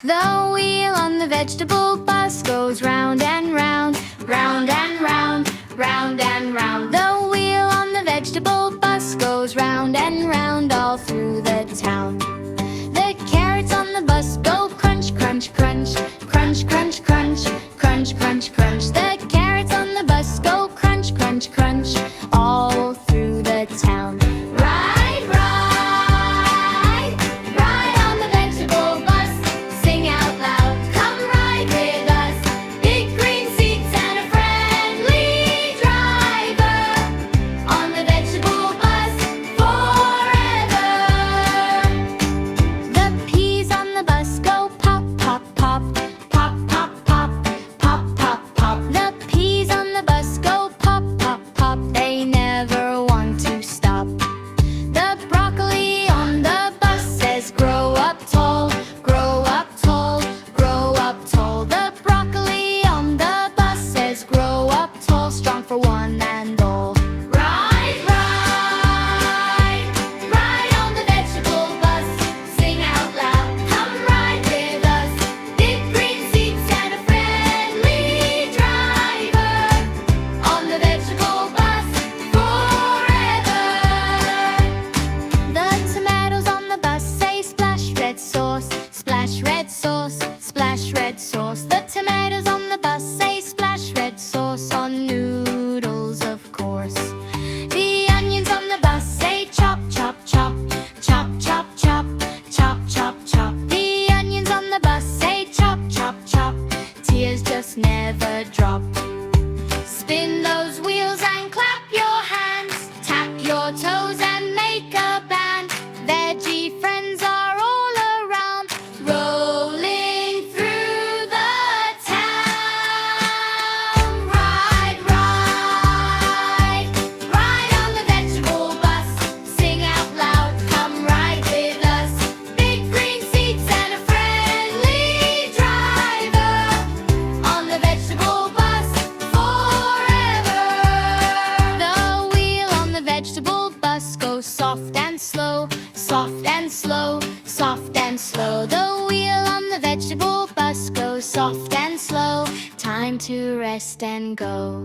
The wheel on the vegetable bus goes round and round, round and round, round and round. The wheel on the vegetable bus goes round and round all through the town. The carrots on the bus go crunch, crunch, crunch, crunch, crunch, crunch, crunch, crunch, crunch. The carrots on the bus go crunch, crunch, crunch all through the town. Ride, ride, ride on the vegetable bus. Sing out loud, come ride with us. Big green seats and a friendly driver. On the vegetable bus forever. The peas on the bus go pop, pop, pop, pop, pop, pop, pop, pop, pop. The peas on the bus go pop, pop, pop. They never want to stop. The broccoli on the bus says grow up tall, grow up tall, grow up tall. The broccoli on the bus says grow up tall, strong for one and all. Ride, ride, ride on the vegetable bus. Sing out loud, come ride with us. Big green seats and a friendly driver. On the vegetable bus forever. The tomatoes on the bus say splash red sauce, splash red sauce, splash red sauce. The tomatoes on the bus say splash red sauce on noodles, of course. The onions on the bus say chop, chop, chop, chop, chop, chop, chop, chop, chop. The onions on the bus say chop, chop, chop. Tears just never drop. Spin those wheels and clap your hands. Tap your toes and make a band. Veggie friends are all around, rolling through the town. Ride, ride, ride on the vegetable bus. Sing out loud, come ride with us. Big green seats and a friendly driver. On the vegetable bus forever. The wheel on the vegetable bus goes soft and slow, soft and slow, soft and slow. The wheel on the vegetable bus goes soft and slow. Time to rest and go.